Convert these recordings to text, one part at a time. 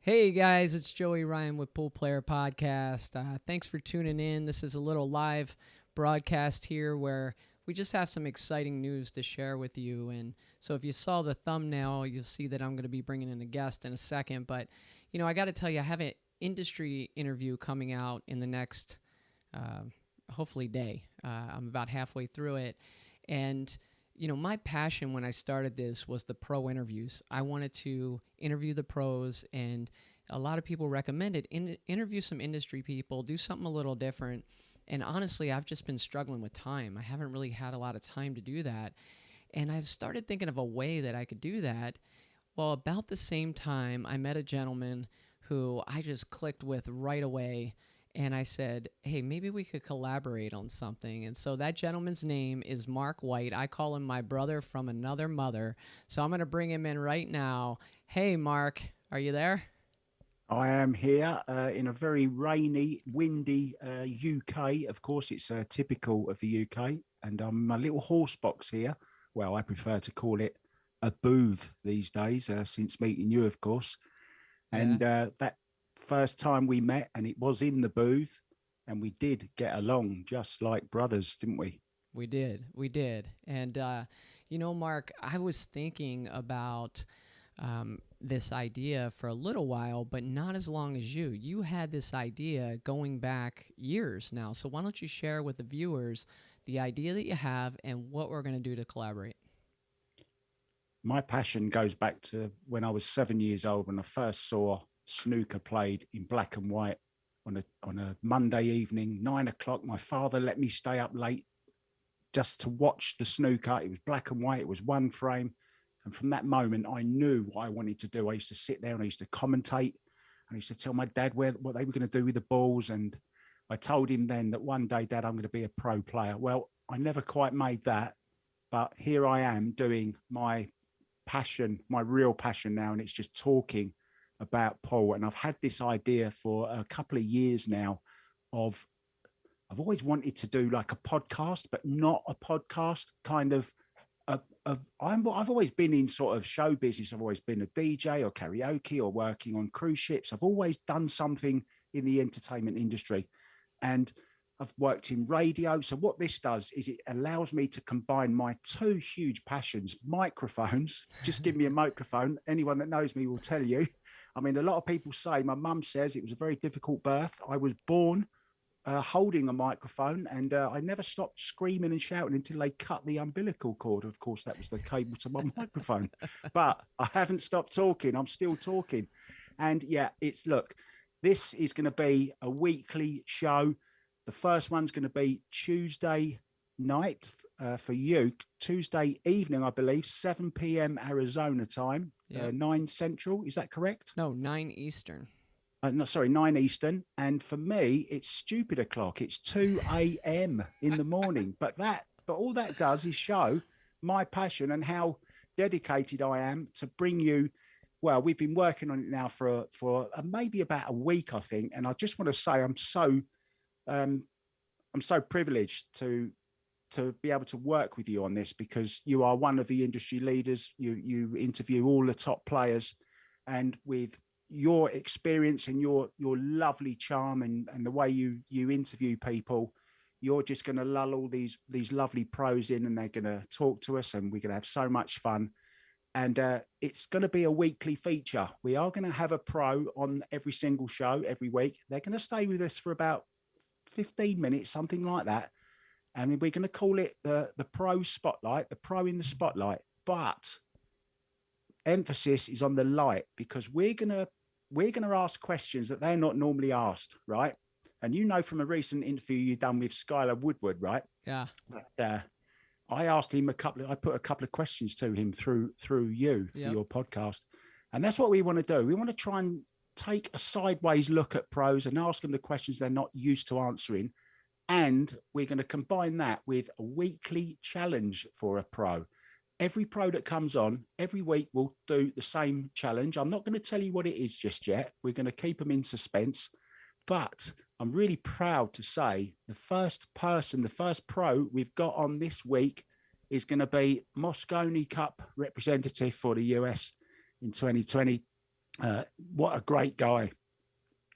Hey guys, it's Joey Ryan with Pool Player Podcast. Thanks for tuning in. This is a little live broadcast here where we just have some exciting news to share with you. And so if you saw the thumbnail, you'll see that I'm going to be bringing in a guest in a second. But, I got to tell you, I have an industry interview coming out in the next, uh, hopefully, day. I'm about halfway through it. And my passion when I started this was the pro interviews. I wanted to interview the pros, and a lot of people recommended interview some industry people, do something a little different. And honestly, I've just been struggling with time. I haven't really had a lot of time to do that. And I've started thinking of a way that I could do that. Well, about the same time, I met a gentleman who I just clicked with right away. And I said, hey, maybe we could collaborate on something. And so that gentleman's name is Mark White. I call him my brother from another mother. So I'm going to bring him in right now. Hey, Mark, are you there? I am here in a very rainy, windy UK. Of course, it's typical of the UK. And I'm in my little horse box here. Well, I prefer to call it a booth these days, since meeting you, of course. Yeah, And that first time we met, and it was in the booth, and we did get along just like brothers, didn't we? we did. We did. And, Mark, I was thinking about this idea for a little while, but not as long as you. You had this idea going back years now. So why don't you share with the viewers the idea that you have and what we're going to do to collaborate? My passion goes back to when I was 7 years old when I first saw snooker played in black and white on a Monday evening, 9 o'clock. My father let me stay up late just to watch the snooker. It was black and white. It was one frame. And from that moment, I knew what I wanted to do. I used to sit there and I used to commentate. And I used to tell my dad what they were going to do with the balls. And I told him then that one day, Dad, I'm going to be a pro player. Well, I never quite made that. But here I am doing my passion, my real passion now. And it's just talking about pool. And I've had this idea for a couple of years now of I've always wanted to do like a podcast, but not a podcast kind I've always been in sort of show business. I've always been a DJ or karaoke or working on cruise ships. I've always done something in the entertainment industry, and I've worked in radio. So what this does is it allows me to combine my two huge passions: microphones. Just give me a microphone. Anyone that knows me will tell you. I mean, a lot of people say, my mum says it was a very difficult birth. I was born holding a microphone, and I never stopped screaming and shouting until they cut the umbilical cord. Of course, that was the cable to my microphone. But I haven't stopped talking. I'm still talking. And yeah, look, this is going to be a weekly show. The first one's going to be Tuesday night for you, Tuesday evening, I believe, 7 p.m. Arizona time, Yep. 9 Central. Is that correct? No, 9 Eastern. No, sorry, 9 Eastern. And for me, it's stupid o'clock. It's 2 a.m. in the morning. But all that does is show my passion and how dedicated I am to bring you. Well, we've been working on it now for maybe about a week, I think. And I just want to say um, I'm so privileged to be able to work with you on this because you are one of the industry leaders. You interview all the top players, and with your experience and your lovely charm and the way you interview people, you're just going to lull all these lovely pros in, and they're going to talk to us, and we're going to have so much fun. And it's going to be a weekly feature. We are going to have a pro on every single show every week. They're going to stay with us for about 15 minutes, something like that. And we're going to call it the pro spotlight, the pro in the spotlight. But emphasis is on the light because we're going to ask questions that they're not normally asked, right? And you know from a recent interview you've done with Skylar Woodward, right? Yeah. But, I asked him I put a couple of questions to him through you for Yep. your podcast, and that's what we want to do. We want to try and take a sideways look at pros and ask them the questions they're not used to answering, and we're going to combine that with a weekly challenge for a pro. Every pro that comes on every week will do the same challenge. I'm not going to tell you what it is just yet. We're going to keep them in suspense. But I'm really proud to say the first pro we've got on this week is going to be Moscone Cup representative for the US in 2020. What a great guy.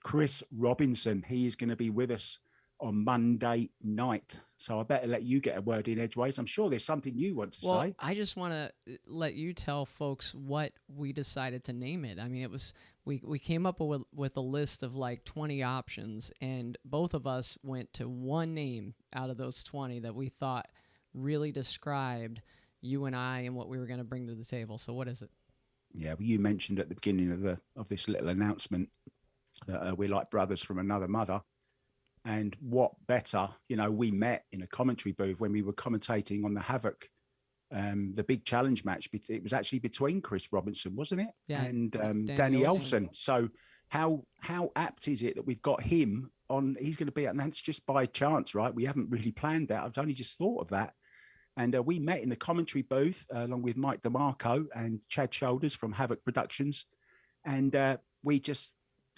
Chris Robinson. He is going to be with us on Monday night. So I better let you get a word in edgeways. I'm sure there's something you want to Well, say. I just want to let you tell folks what we decided to name it. I mean, it was we came up with a list of like 20 options, and both of us went to one name out of those 20 that we thought really described you and I and what we were going to bring to the table. So what is it? Yeah, well, you mentioned at the beginning of this little announcement that we're like brothers from another mother. And what better, we met in a commentary booth when we were commentating on the Havoc, the big challenge match. It was actually between Chris Robinson, wasn't it? Yeah, And Danny Olsen. So how apt is it that we've got him on? He's going to be, and that's just by chance, right? We haven't really planned that. I've only just thought of that. And we met in the commentary booth along with Mike DeMarco and Chad Shoulders from Havoc Productions. And we just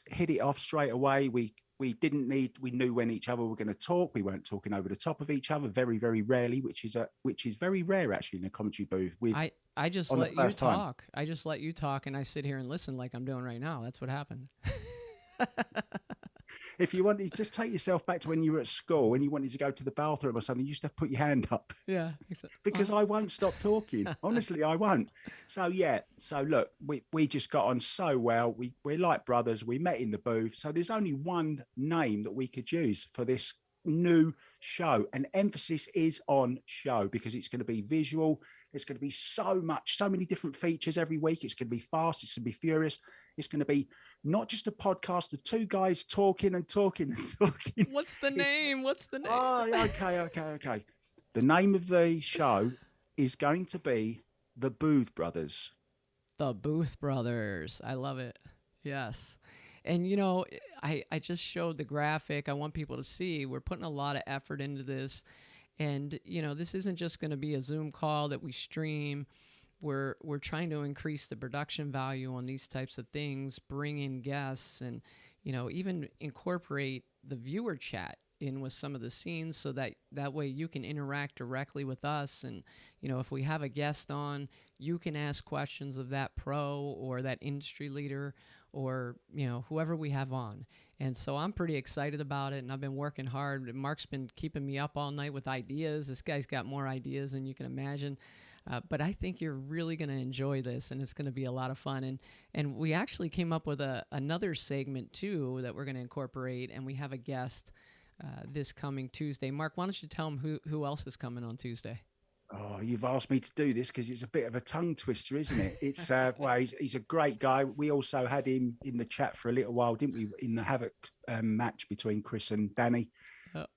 hit it off straight away. We knew when each other were going to talk. We weren't talking over the top of each other very, very rarely, which is very rare actually in a commentary booth. I just let you talk. I just let you talk, and I sit here and listen like I'm doing right now. That's what happened. If you wanted, just take yourself back to when you were at school and you wanted to go to the bathroom or something, you used to put your hand up. Yeah. Because I won't stop talking. Honestly, I won't. So, yeah. So, look, we just got on so well. We're like brothers. We met in the booth. So there's only one name that we could use for this new show. And emphasis is on show because it's going to be visual. There's going to be so many different features every week. It's going to be fast. It's going to be furious. It's going to be not just a podcast of two guys talking and talking and talking. What's the name? Oh, okay. The name of the show is going to be The Booth Brothers. The Booth Brothers. I love it. Yes. And, I just showed the graphic. I want people to see we're putting a lot of effort into this. And, this isn't just going to be a Zoom call that we stream. We're trying to increase the production value on these types of things, bring in guests, and even incorporate the viewer chat in with some of the scenes so that way you can interact directly with us. And if we have a guest on, you can ask questions of that pro or that industry leader or whoever we have on. And so I'm pretty excited about it, and I've been working hard. Mark's been keeping me up all night with ideas. This guy's got more ideas than you can imagine. But I think you're really going to enjoy this, and it's going to be a lot of fun. And we actually came up with another segment, too, that we're going to incorporate, and we have a guest this coming Tuesday. Mark, why don't you tell them who else is coming on Tuesday? Oh, you've asked me to do this because it's a bit of a tongue twister, isn't it? It's well, he's a great guy. We also had him in the chat for a little while, didn't we? In the Havoc match between Chris and Danny,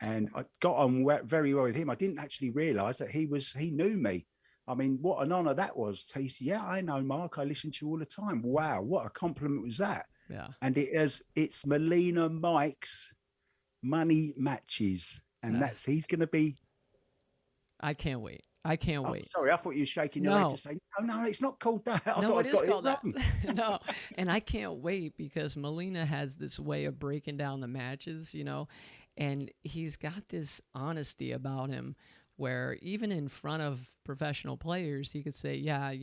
and I got on very well with him. I didn't actually realise that he knew me. I mean, what an honour that was. He said, "Yeah, I know Mark. I listen to you all the time." Wow, what a compliment was that? Yeah, and it's Melina Mike's money matches, and he's going to be. I can't wait. Wait. Sorry, I thought you were shaking your head to say, no, it's not called that. I thought it is called that. No, and I can't wait because Melina has this way of breaking down the matches, and he's got this honesty about him where even in front of professional players, he could say, yeah,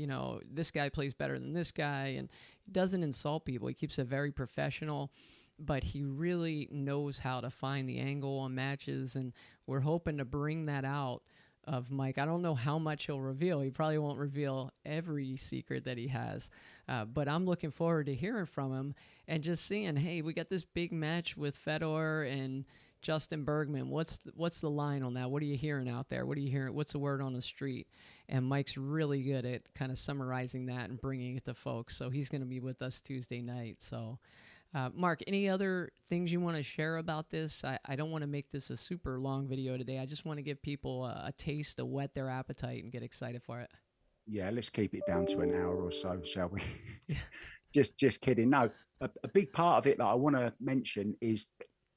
this guy plays better than this guy, and he doesn't insult people. He keeps it very professional, but he really knows how to find the angle on matches, and we're hoping to bring that out of Mike. I don't know how much he'll reveal. He probably won't reveal every secret that he has, but I'm looking forward to hearing from him and just seeing, hey, we got this big match with Fedor and Justin Bergman. What's the line on that? What are you hearing out there? What are you hearing? What's the word on the street? And Mike's really good at kind of summarizing that and bringing it to folks. So he's going to be with us Tuesday night. So Mark, any other things you want to share about this? I don't want to make this a super long video today. I just want to give people a taste to whet their appetite and get excited for it. Yeah, let's keep it down to an hour or so, shall we? Just kidding. No, a big part of it that I want to mention is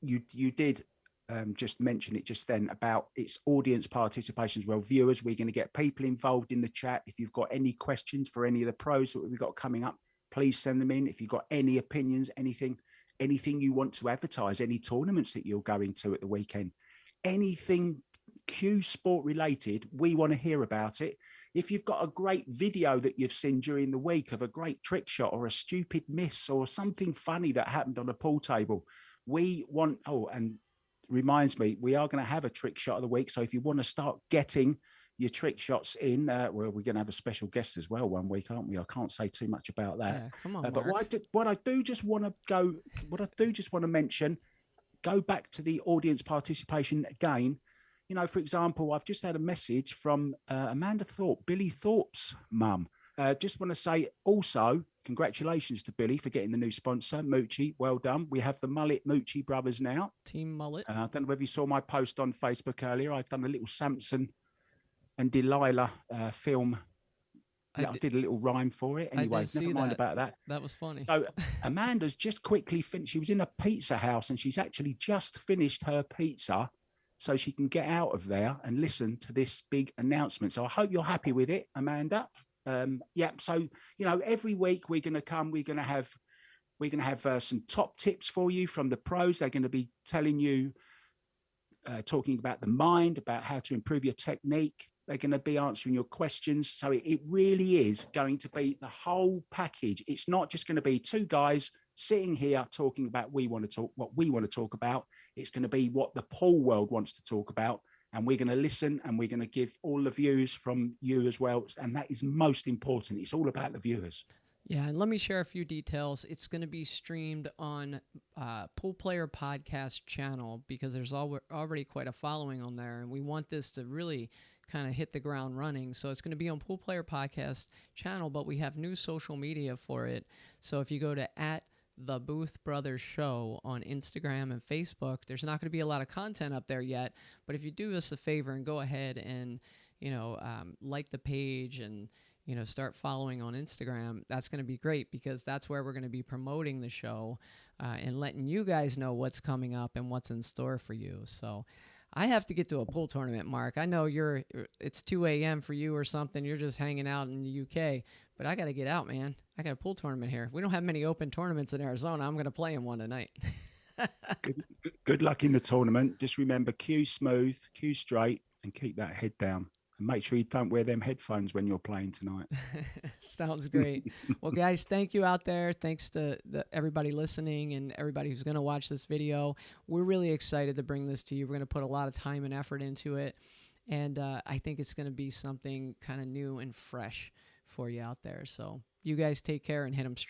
you did just mention it just then about its audience participation as well. Viewers, we're going to get people involved in the chat. If you've got any questions for any of the pros that we've got coming up, please send them in. If you've got any opinions, anything you want to advertise, any tournaments that you're going to at the weekend, anything, Q Sport related, we want to hear about it. If you've got a great video that you've seen during the week of a great trick shot or a stupid miss or something funny that happened on a pool table, we want, oh, and reminds me, we are going to have a trick shot of the week. So if you want to start getting your trick shots in, well, we're going to have a special guest as well one week, aren't we? I can't say too much about that. Yeah, come on, But Mark. what I do just want to mention, go back to the audience participation again. You know, for example, I've just had a message from Amanda Thorpe, Billy Thorpe's mum. Just want to say also, congratulations to Billy for getting the new sponsor, Moochie. Well done. We have the Mullet Moochie brothers now. Team Mullet. I don't know whether you saw my post on Facebook earlier. I've done a little Samson and Delilah film. I did a little rhyme for it. Anyway, never mind about that. That was funny. So Amanda's just quickly finished. She was in a pizza house and she's actually just finished her pizza so she can get out of there and listen to this big announcement. So I hope you're happy with it, Amanda. Yeah. So, you know, every week we're going to have some top tips for you from the pros. They're going to be telling you, talking about the mind, about how to improve your technique. They're going to be answering your questions. So it really is going to be the whole package. It's not just going to be two guys sitting here talking about what we want to talk about. It's going to be what the pool world wants to talk about. And we're going to listen and we're going to give all the views from you as well. And that is most important. It's all about the viewers. Yeah, and let me share a few details. It's going to be streamed on Pool Player Podcast channel because there's already quite a following on there. And we want this to really kind of hit the ground running. So it's going to be on Pool Player Podcast channel, but we have new social media for it. So if you go to @The Booth Brothers Show on Instagram and Facebook, there's not going to be a lot of content up there yet. But if you do us a favor and go ahead and, like the page and, start following on Instagram, that's going to be great because that's where we're going to be promoting the show and letting you guys know what's coming up and what's in store for you. So I have to get to a pool tournament, Mark. I know it's 2 a.m. for you or something. You're just hanging out in the UK, but I got to get out, man. I got a pool tournament here. We don't have many open tournaments in Arizona. I'm going to play in one tonight. Good luck in the tournament. Just remember, cue smooth, cue straight, and keep that head down. And make sure you don't wear them headphones when you're playing tonight. Sounds great. Well, guys, thank you out there. Thanks to everybody listening and everybody who's going to watch this video. We're really excited to bring this to you. We're going to put a lot of time and effort into it. And I think it's going to be something kind of new and fresh for you out there. So you guys take care and hit them straight.